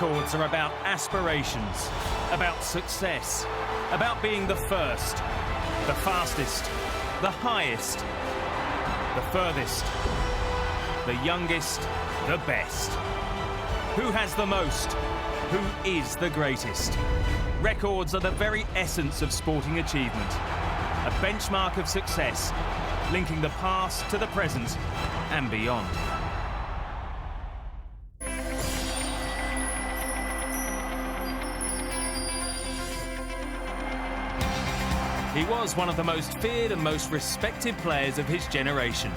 Records are about aspirations, about success, about being the first, the fastest, the highest, the furthest, the youngest, the best. Who has the most? Who is the greatest? Records are the very essence of sporting achievement. A benchmark of success, linking the past to the present and beyond. He was one of the most feared and most respected players of his generation.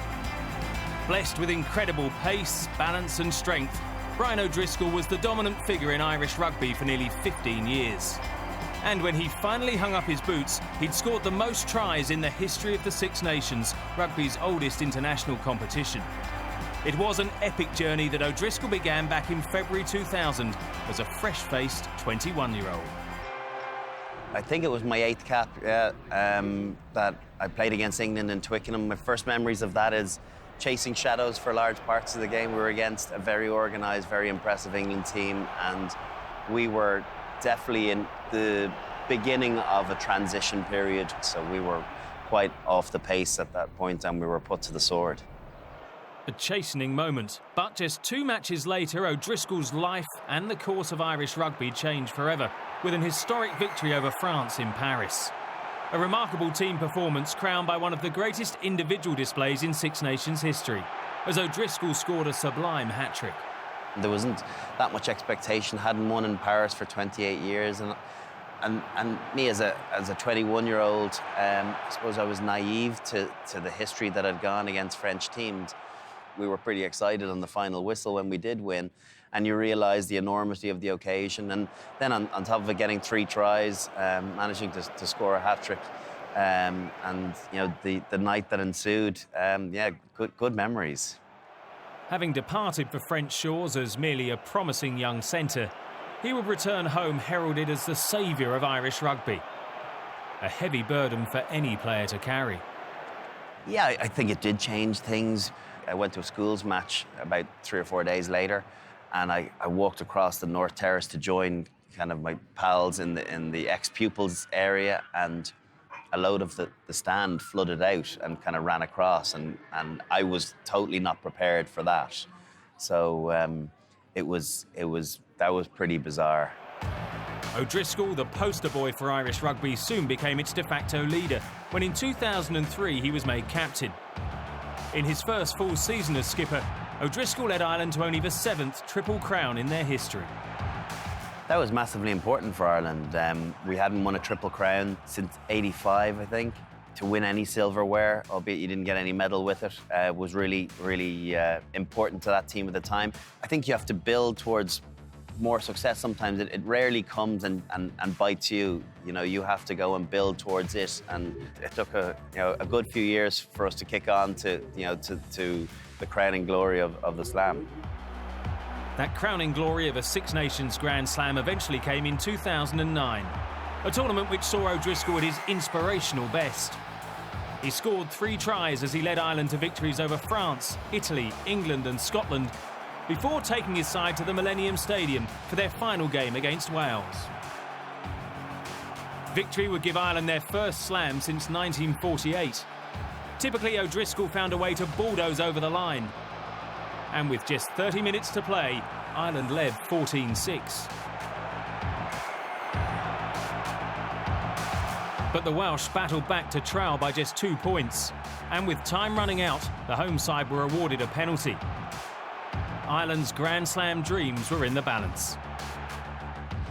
Blessed with incredible pace, balance and strength, Brian O'Driscoll was the dominant figure in Irish rugby for nearly 15 years. And when he finally hung up his boots, he'd scored the most tries in the history of the Six Nations, rugby's oldest international competition. It was an epic journey that O'Driscoll began back in February 2000 as a fresh-faced 21-year-old. I think it was my 8th cap, that I played against England in Twickenham. My first memories of that is chasing shadows for large parts of the game. We were against a very organised, very impressive England team, and we were definitely in the beginning of a transition period, so we were quite off the pace at that point and we were put to the sword. A chastening moment, but just 2 matches later, O'Driscoll's life and the course of Irish rugby changed forever with an historic victory over France in Paris. A remarkable team performance crowned by one of the greatest individual displays in Six Nations history, as O'Driscoll scored a sublime hat-trick. There wasn't that much expectation, hadn't won in Paris for 28 years, and me as a 21-year-old, I suppose I was naive to the history that had gone against French teams. We were pretty excited on the final whistle when we did win, and you realise the enormity of the occasion. And then on top of it, getting 3 tries, managing to score a hat-trick, and you know the night that ensued, good memories. Having departed for French shores as merely a promising young centre, he would return home heralded as the saviour of Irish rugby. A heavy burden for any player to carry. Yeah, I think it did change things. I went to a schools match about 3 or 4 days later, and I walked across the North Terrace to join kind of my pals in the ex-pupils area, and a load of the stand flooded out and kind of ran across, and I was totally not prepared for that. So that was pretty bizarre. O'Driscoll, the poster boy for Irish rugby, soon became its de facto leader when in 2003 he was made captain. In his first full season as skipper, O'Driscoll led Ireland to only the 7th Triple Crown in their history. That was massively important for Ireland. We hadn't won a Triple Crown since '85, I think. To win any silverware, albeit you didn't get any medal with it, was really, really important to that team at the time. I think you have to build towards more success sometimes. It rarely comes and bites you. You know, you have to go and build towards it, and it took a good few years for us to kick on to the crowning glory of the Slam. That crowning glory of a Six Nations Grand Slam eventually came in 2009, a tournament which saw O'Driscoll at his inspirational best. He scored 3 tries as he led Ireland to victories over France, Italy, England and Scotland, before taking his side to the Millennium Stadium for their final game against Wales. Victory would give Ireland their first slam since 1948. Typically, O'Driscoll found a way to bulldoze over the line. And with just 30 minutes to play, Ireland led 14-6. But the Welsh battled back to trail by just 2 points. And with time running out, the home side were awarded a penalty. Ireland's Grand Slam dreams were in the balance.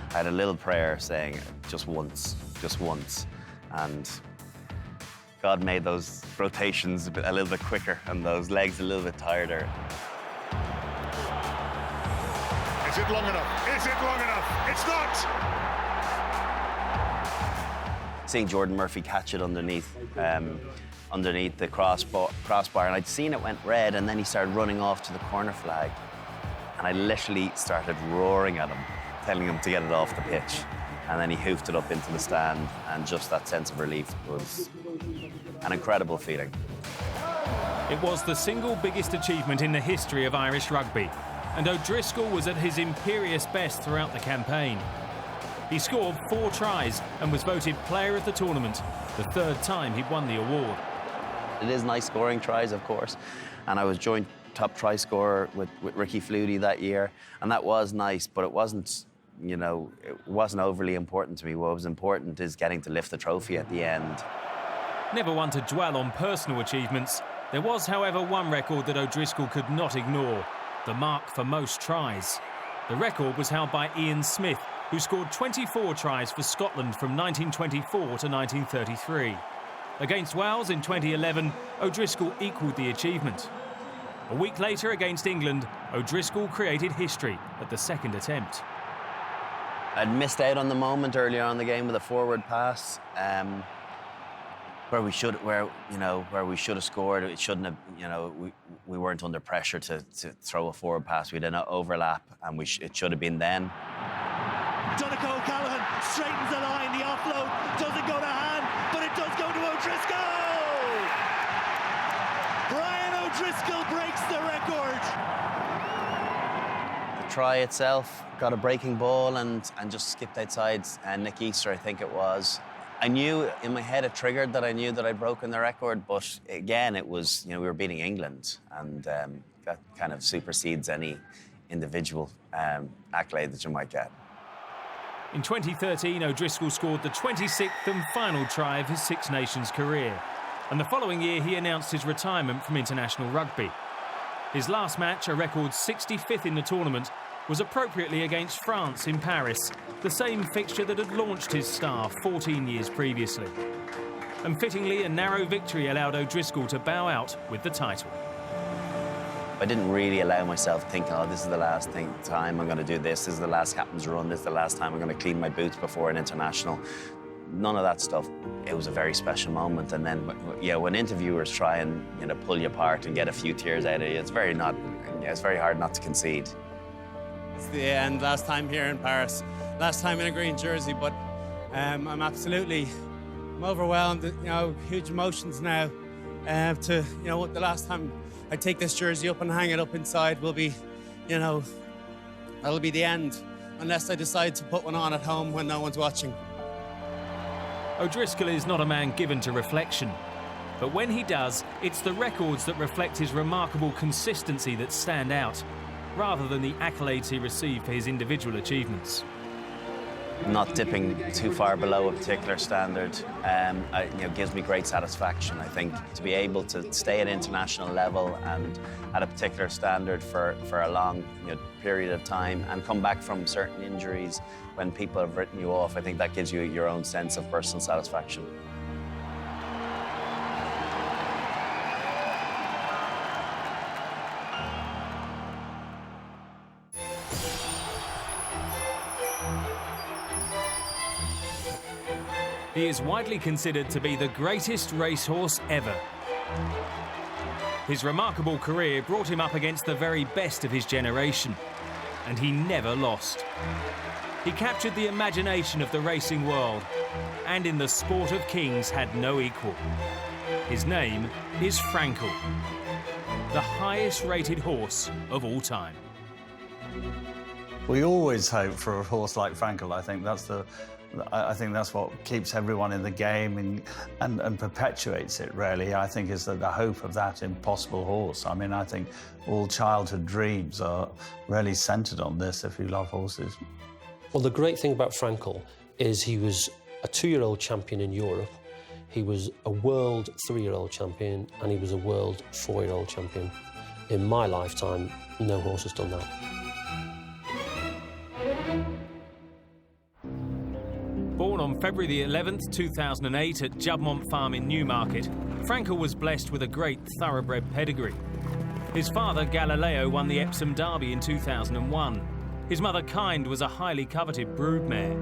I had a little prayer saying, just once. And God made those rotations a little bit quicker and those legs a little bit tireder. Is it long enough? Is it long enough? It's not! Seeing Jordan Murphy catch it underneath the crossbar, and I'd seen it went red, and then he started running off to the corner flag. And I literally started roaring at him, telling him to get it off the pitch. And then he hoofed it up into the stand, and just that sense of relief was an incredible feeling. It was the single biggest achievement in the history of Irish rugby. and O'Driscoll was at his imperious best throughout the campaign. He scored 4 tries and was voted player of the tournament, the 3rd time he'd won the award. It is nice scoring tries, of course, and I was joint top try scorer with Ricky Flutie that year, and that was nice, but it wasn't, you know, it wasn't overly important to me. What was important is getting to lift the trophy at the end. Never one to dwell on personal achievements, there was, however, one record that O'Driscoll could not ignore, the mark for most tries. The record was held by Ian Smith, who scored 24 tries for Scotland from 1924 to 1933. Against Wales in 2011, O'Driscoll equalled the achievement. A week later against England, O'Driscoll created history at the 2nd attempt. I'd missed out on the moment earlier on in the game with a forward pass, where we should have scored. It shouldn't have, you know, we weren't under pressure to throw a forward pass. We had an overlap, and it should have been then. Donegal O'Callaghan straightens the line. The offload doesn't go to hand, but it does go to O'Driscoll. Brian O'Driscoll breaks the record. The try itself got a breaking ball and just skipped outside Nick Easter, I think it was. I knew in my head it triggered that I knew that I'd broken the record, but again, it was, you know, we were beating England, and that kind of supersedes any individual accolade that you might get. In 2013, O'Driscoll scored the 26th and final try of his Six Nations career. And the following year, he announced his retirement from international rugby. His last match, a record 65th in the tournament, was appropriately against France in Paris, the same fixture that had launched his star 14 years previously. And fittingly, a narrow victory allowed O'Driscoll to bow out with the title. I didn't really allow myself thinking, oh, this is the last time I'm going to do this. This is the last captain's run. This is the last time I'm going to clean my boots before an international. None of that stuff. It was a very special moment. And then, yeah, when interviewers try and, you know, pull you apart and get a few tears out of you, it's very hard not to concede. It's the end. Last time here in Paris. Last time in a green jersey. But I'm overwhelmed. You know, huge emotions now. The last time I take this jersey up and hang it up inside will be, you know, that'll be the end, unless I decide to put one on at home when no one's watching. O'Driscoll is not a man given to reflection, but when he does, it's the records that reflect his remarkable consistency that stand out, rather than the accolades he received for his individual achievements. Not dipping too far below a particular standard gives me great satisfaction. I think to be able to stay at international level and at a particular standard for a long period of time and come back from certain injuries when people have written you off, I think that gives you your own sense of personal satisfaction. He is widely considered to be the greatest racehorse ever. His remarkable career brought him up against the very best of his generation, and he never lost. He captured the imagination of the racing world, and in the sport of kings had no equal. His name is Frankel, the highest rated horse of all time. We always hope for a horse like Frankel. I think that's what keeps everyone in the game and perpetuates it, really. I think is the hope of that impossible horse. I mean, I think all childhood dreams are really centred on this if you love horses. Well, the great thing about Frankel is he was a 2-year-old champion in Europe, he was a world 3-year-old champion, and he was a world 4-year-old champion. In my lifetime, no horse has done that. Born on February the 11th, 2008 at Jubbmont Farm in Newmarket, Frankel was blessed with a great thoroughbred pedigree. His father, Galileo, won the Epsom Derby in 2001. His mother, Kind, was a highly coveted broodmare.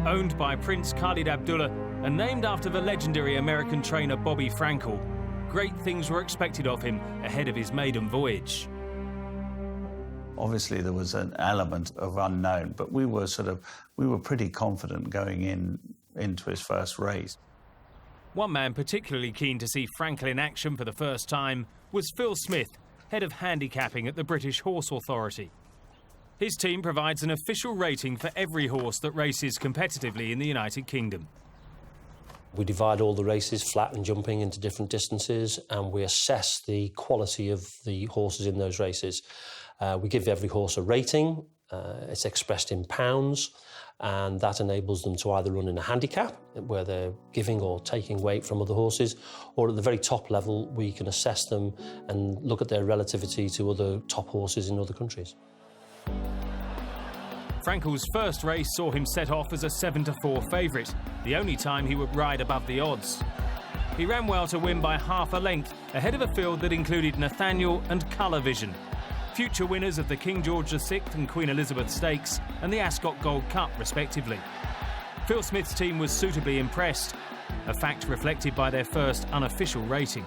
Owned by Prince Khalid Abdullah and named after the legendary American trainer Bobby Frankel, great things were expected of him ahead of his maiden voyage. Obviously, there was an element of unknown, but we were pretty confident going into his first race. One man particularly keen to see Frankel in action for the first time was Phil Smith, head of handicapping at the British Horse Authority. His team provides an official rating for every horse that races competitively in the United Kingdom. We divide all the races, flat and jumping, into different distances, and we assess the quality of the horses in those races. We give every horse a rating. It's expressed in pounds, and that enables them to either run in a handicap, where they're giving or taking weight from other horses, or at the very top level, we can assess them and look at their relativity to other top horses in other countries. Frankel's first race saw him set off as a 7-4 favourite, the only time he would ride above the odds. He ran well to win by half a length, ahead of a field that included Nathaniel and Colour Vision, future winners of the King George VI and Queen Elizabeth Stakes and the Ascot Gold Cup, respectively. Phil Smith's team was suitably impressed, a fact reflected by their first unofficial rating.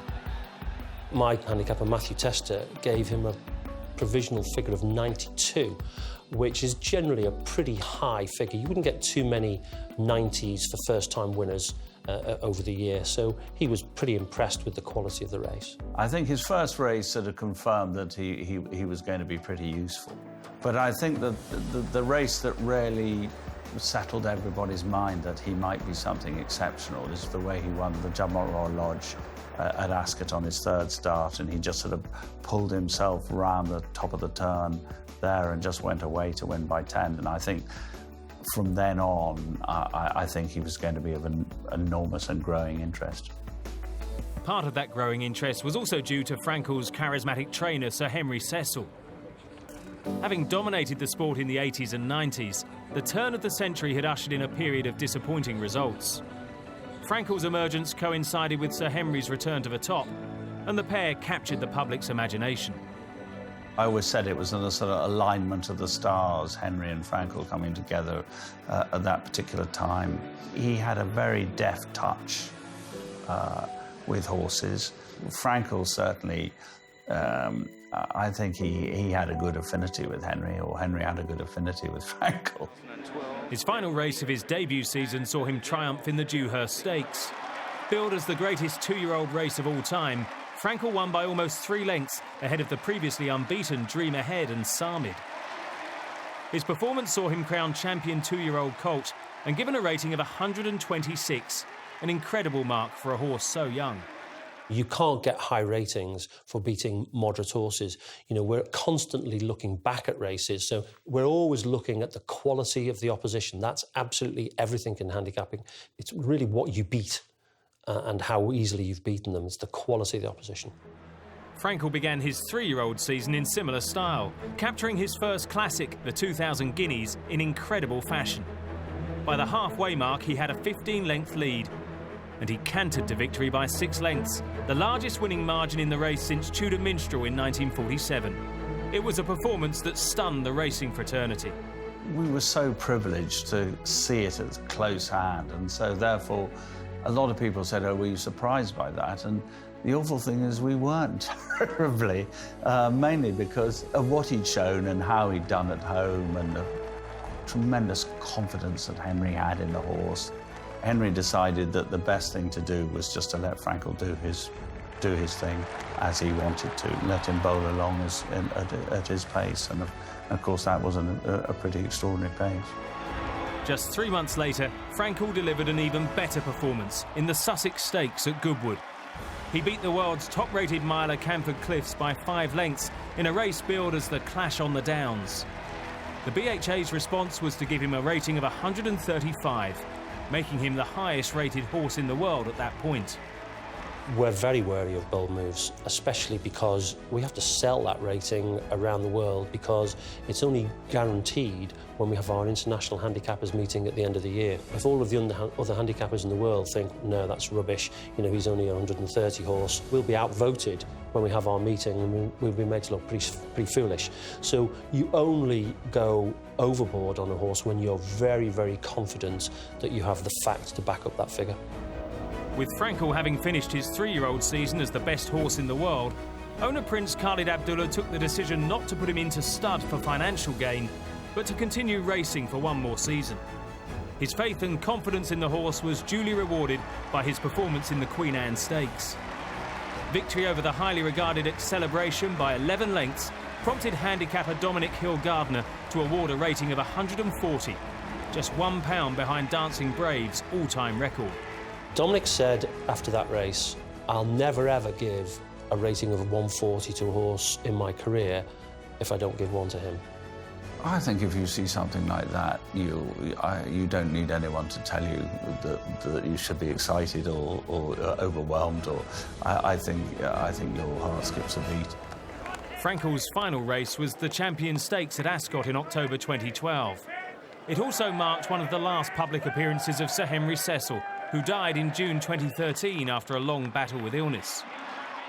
My handicapper, Matthew Tester, gave him a provisional figure of 92, which is generally a pretty high figure. You wouldn't get too many 90s for first-time winners over the year, so he was pretty impressed with the quality of the race. I think his first race sort of confirmed that he was going to be pretty useful. But I think that the race that really settled everybody's mind that he might be something exceptional is the way he won the Jumrow Lodge at Ascot on his third start, and he just sort of pulled himself round the top of the turn there and just went away to win by 10. And I think from then on, I think he was going to be of an enormous and growing interest. Part of that growing interest was also due to Frankel's charismatic trainer, Sir Henry Cecil. Having dominated the sport in the 80s and 90s, the turn of the century had ushered in a period of disappointing results. Frankel's emergence coincided with Sir Henry's return to the top, and the pair captured the public's imagination. I always said it was a sort of alignment of the stars, Henry and Frankel coming together at that particular time. He had a very deft touch with horses. Frankel certainly, I think he had a good affinity with Henry, or Henry had a good affinity with Frankel. His final race of his debut season saw him triumph in the Dewhurst Stakes. Billed as the greatest two-year-old race of all time, Frankel won by almost 3 lengths ahead of the previously unbeaten Dream Ahead and Samid. His performance saw him crowned champion two-year-old colt and given a rating of 126, an incredible mark for a horse so young. You can't get high ratings for beating moderate horses. You know, we're constantly looking back at races, so we're always looking at the quality of the opposition. That's absolutely everything in handicapping. It's really what you beat and how easily you've beaten them. It's the quality of the opposition. Frankel began his 3-year-old season in similar style, capturing his first classic, the 2000 Guineas, in incredible fashion. By the halfway mark, he had a 15-length lead, and he cantered to victory by 6 lengths, the largest winning margin in the race since Tudor Minstrel in 1947. It was a performance that stunned the racing fraternity. We were so privileged to see it at close hand, and so therefore a lot of people said, oh, were you surprised by that? And the awful thing is we weren't terribly, mainly because of what he'd shown and how he'd done at home and the tremendous confidence that Henry had in the horse. Henry decided that the best thing to do was just to let Frankel do his thing as he wanted to, let him bowl along at his pace. And of course, that was a pretty extraordinary pace. Just 3 months later, Frankel delivered an even better performance in the Sussex Stakes at Goodwood. He beat the world's top-rated miler Camford Cliffs by 5 lengths in a race billed as the Clash on the Downs. The BHA's response was to give him a rating of 135, making him the highest-rated horse in the world at that point. We're very wary of bold moves, especially because we have to sell that rating around the world, because it's only guaranteed when we have our international handicappers meeting at the end of the year. If all of the other handicappers in the world think, no, that's rubbish, you know, he's only a 130 horse, we'll be outvoted when we have our meeting and we'll be made to look pretty foolish. So you only go overboard on a horse when you're very, very confident that you have the facts to back up that figure. With Frankel having finished his 3-year-old season as the best horse in the world, owner Prince Khalid Abdullah took the decision not to put him into stud for financial gain, but to continue racing for one more season. His faith and confidence in the horse was duly rewarded by his performance in the Queen Anne Stakes. Victory over the highly regarded Celebration by 11 lengths prompted handicapper Dominic Hill-Gardner to award a rating of 140, just £1 behind Dancing Brave's all-time record. Dominic said after that race, "I'll never ever give a rating of 140 to a horse in my career if I don't give one to him." I think if you see something like that, you don't need anyone to tell you that you should be excited or overwhelmed. Or I think your heart skips a beat. Frankel's final race was the Champion Stakes at Ascot in October 2012. It also marked one of the last public appearances of Sir Henry Cecil, who died in June 2013 after a long battle with illness.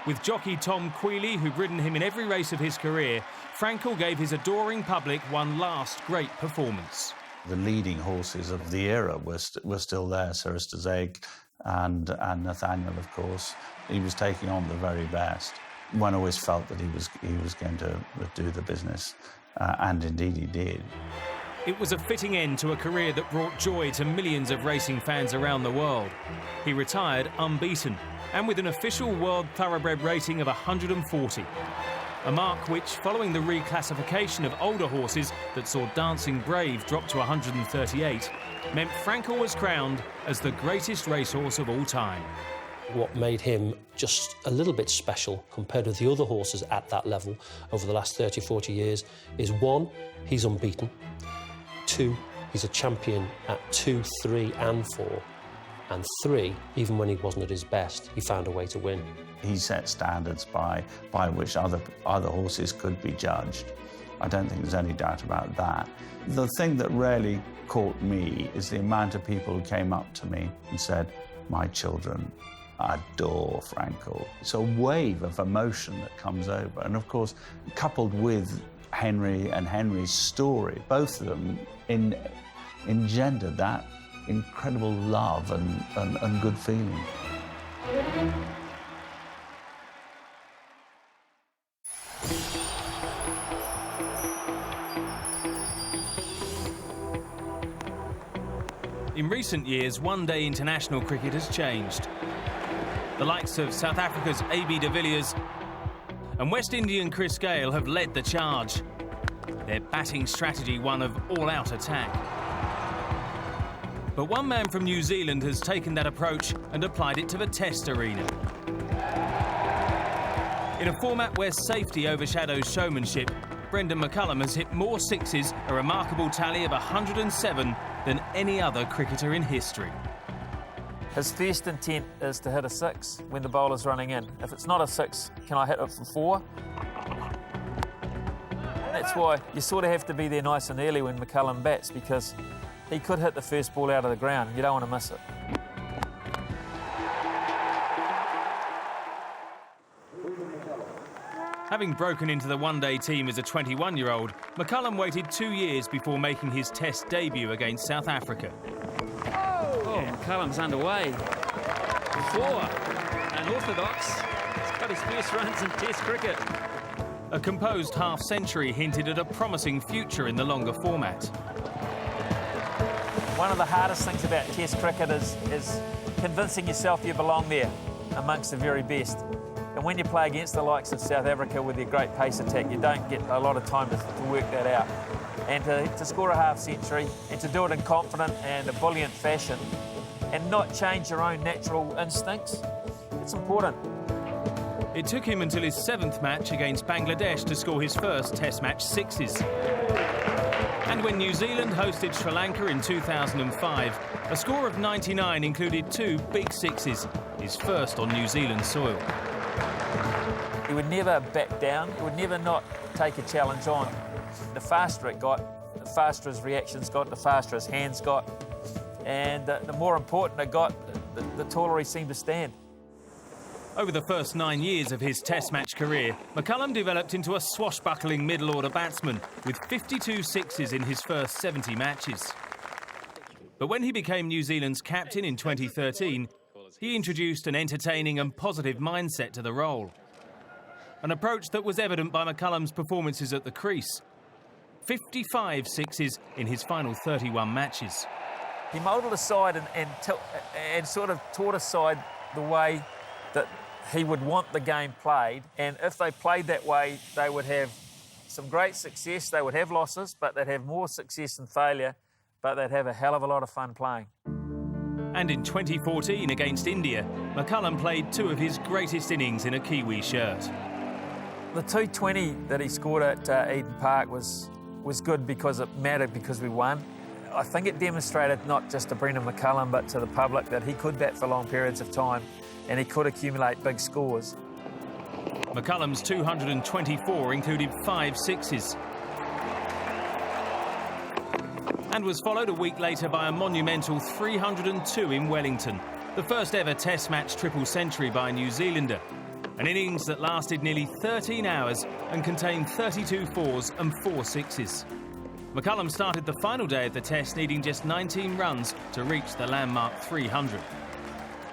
With jockey Tom Queally, who'd ridden him in every race of his career, Frankel gave his adoring public one last great performance. The leading horses of the era were still there, Sirista's Egg and Nathaniel, of course. He was taking on the very best. One always felt that he was going to do the business, and indeed he did. It was a fitting end to a career that brought joy to millions of racing fans around the world. He retired unbeaten and with an official World Thoroughbred rating of 140. A mark which, following the reclassification of older horses that saw Dancing Brave drop to 138, meant Frankel was crowned as the greatest racehorse of all time. What made him just a little bit special compared with the other horses at that level over the last 30, 40 years is, one, he's unbeaten. Two, he's a champion at 2, 3 and 4. And 3, even when he wasn't at his best, he found a way to win. He set standards by which other horses could be judged. I don't think there's any doubt about that. The thing that really caught me is the amount of people who came up to me and said, "My children adore Frankel." It's a wave of emotion that comes over. And of course, coupled with Henry and Henry's story, both of them engendered that incredible love and good feeling. In recent years, one-day international cricket has changed. The likes of South Africa's A.B. de Villiers and West Indian Chris Gayle have led the charge. Their batting strategy one of all-out attack. But one man from New Zealand has taken that approach and applied it to the Test arena. In a format where safety overshadows showmanship, Brendan McCullum has hit more sixes, a remarkable tally of 107, than any other cricketer in history. His first intent is to hit a 6 when the bowler's running in. If it's not a 6, can I hit it for 4? That's why you sort of have to be there nice and early when McCullum bats, because he could hit the first ball out of the ground. You don't want to miss it. Having broken into the one-day team as a 21-year-old, McCullum waited 2 years before making his Test debut against South Africa. Oh, McCullum's underway. 4. Unorthodox. He's got his first runs in Test cricket. A composed half-century hinted at a promising future in the longer format. One of the hardest things about Test cricket is convincing yourself you belong there amongst the very best. And when you play against the likes of South Africa with their great pace attack, you don't get a lot of time to work that out. And to score a half-century and to do it in confident and ebullient fashion and not change your own natural instincts, it's important. It took him until his 7th match against Bangladesh to score his first Test match 6s. And when New Zealand hosted Sri Lanka in 2005, a score of 99 included 2 big 6s, his first on New Zealand soil. He would never back down. He would never not take a challenge on. The faster it got, the faster his reactions got, the faster his hands got. And the more important it got, the taller he seemed to stand. Over the first 9 years of his Test match career, McCullum developed into a swashbuckling middle-order batsman with 52 sixes in his first 70 matches. But when he became New Zealand's captain in 2013, he introduced an entertaining and positive mindset to the role. An approach that was evident by McCullum's performances at the crease. 55 sixes in his final 31 matches. He moulded aside and sort of taught his side the way that He would want the game played, and if they played that way, they would have some great success. They would have losses, but they'd have more success than failure, but they'd have a hell of a lot of fun playing. And in 2014 against India, McCullum played 2 of his greatest innings in a Kiwi shirt. The 220 that he scored at Eden Park was good because it mattered, because we won. I think it demonstrated not just to Brendan McCullum but to the public that he could bat for long periods of time and he could accumulate big scores. McCullum's 224 included 5 sixes. And was followed a week later by a monumental 302 in Wellington, the first ever Test match triple century by a New Zealander. An innings that lasted nearly 13 hours and contained 32 fours and 4 sixes. McCullum started the final day of the Test needing just 19 runs to reach the landmark 300.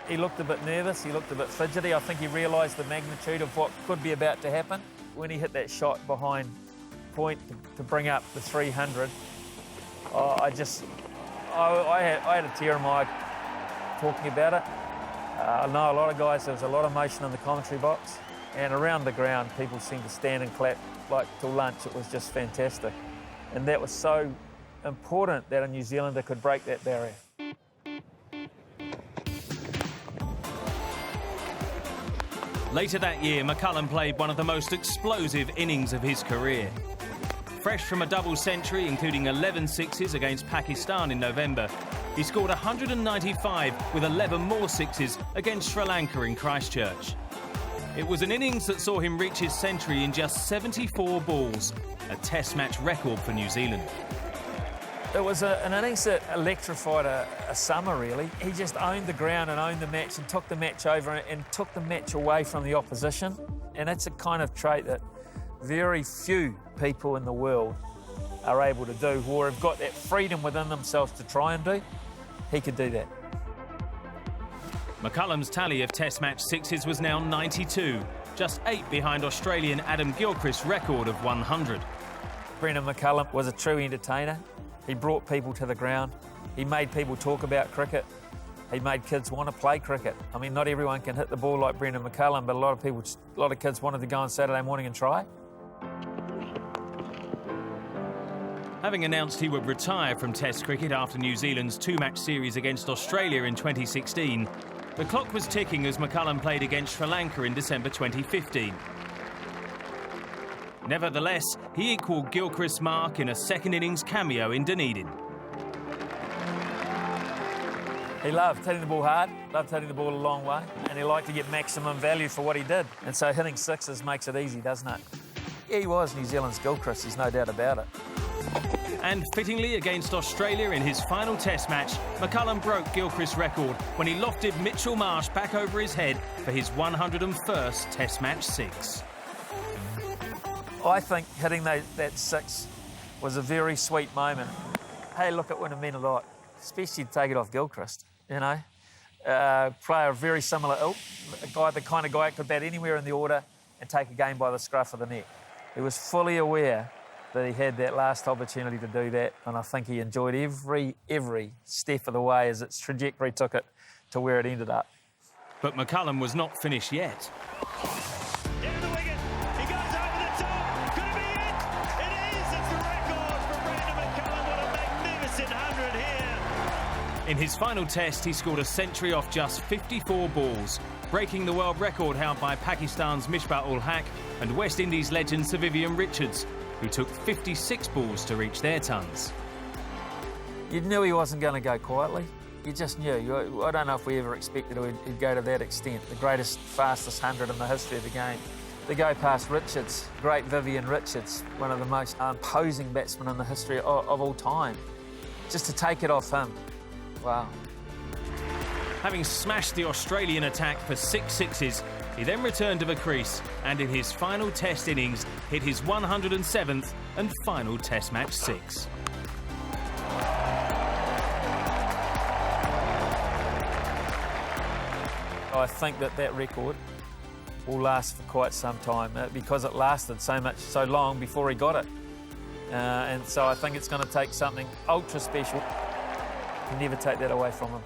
He looked a bit nervous, he looked a bit fidgety. I think he realised the magnitude of what could be about to happen. When he hit that shot behind point to bring up the 300, I had a tear in my eye talking about it. I know a lot of guys, there was a lot of emotion in the commentary box, and around the ground people seemed to stand and clap like till lunch. It was just fantastic. And that was so important that a New Zealander could break that barrier. Later that year, McCullum played one of the most explosive innings of his career. Fresh from a double century, including 11 sixes against Pakistan in November, he scored 195 with 11 more sixes against Sri Lanka in Christchurch. It was an innings that saw him reach his century in just 74 balls, a Test match record for New Zealand. It was an innings that electrified a summer, really. He just owned the ground and owned the match and took the match over and took the match away from the opposition. And it's a kind of trait that very few people in the world are able to do, or have got that freedom within themselves to try and do. He could do that. McCullum's tally of Test match sixes was now 92, just 8 behind Australian Adam Gilchrist's record of 100. Brendan McCullum was a true entertainer. He brought people to the ground. He made people talk about cricket. He made kids want to play cricket. I mean, not everyone can hit the ball like Brendan McCullum, but a lot of kids wanted to go on Saturday morning and try. Having announced he would retire from Test cricket after New Zealand's 2-match series against Australia in 2016, the clock was ticking as McCullum played against Sri Lanka in December 2015. Nevertheless, he equalled Gilchrist's mark in a second innings cameo in Dunedin. He loved hitting the ball hard, loved hitting the ball a long way, and he liked to get maximum value for what he did. And so hitting sixes makes it easy, doesn't it? Yeah, he was New Zealand's Gilchrist, there's no doubt about it. And fittingly, against Australia in his final Test match, McCullum broke Gilchrist's record when he lofted Mitchell Marsh back over his head for his 101st Test match six. I think hitting that six was a very sweet moment. Hey, look, it would have meant a lot, especially to take it off Gilchrist, you know. Player of very similar ilk, the kind of guy that could bat anywhere in the order and take a game by the scruff of the neck. He was fully aware that he had that last opportunity to do that, and I think he enjoyed every step of the way as its trajectory took it to where it ended up. But McCullum was not finished yet. Down the wicket, he goes over the top, could it be it? It is, it's the record for Brendan McCullum, what a magnificent 100 here. In his final Test, he scored a century off just 54 balls, breaking the world record held by Pakistan's Misbah-ul-Haq and West Indies legend Sir Vivian Richards, who took 56 balls to reach their tons. You knew he wasn't going to go quietly. You just knew. I don't know if we ever expected he'd go to that extent. The greatest, fastest 100 in the history of the game. To go past Richards, great Vivian Richards, one of the most imposing batsmen in the history of all time. Just to take it off him, wow. Having smashed the Australian attack for 6 sixes, he then returned to the crease and in his final Test innings hit his 107th and final Test match six. I think that record will last for quite some time because it lasted so long before he got it. And so I think it's going to take something ultra special. You can never take that away from him.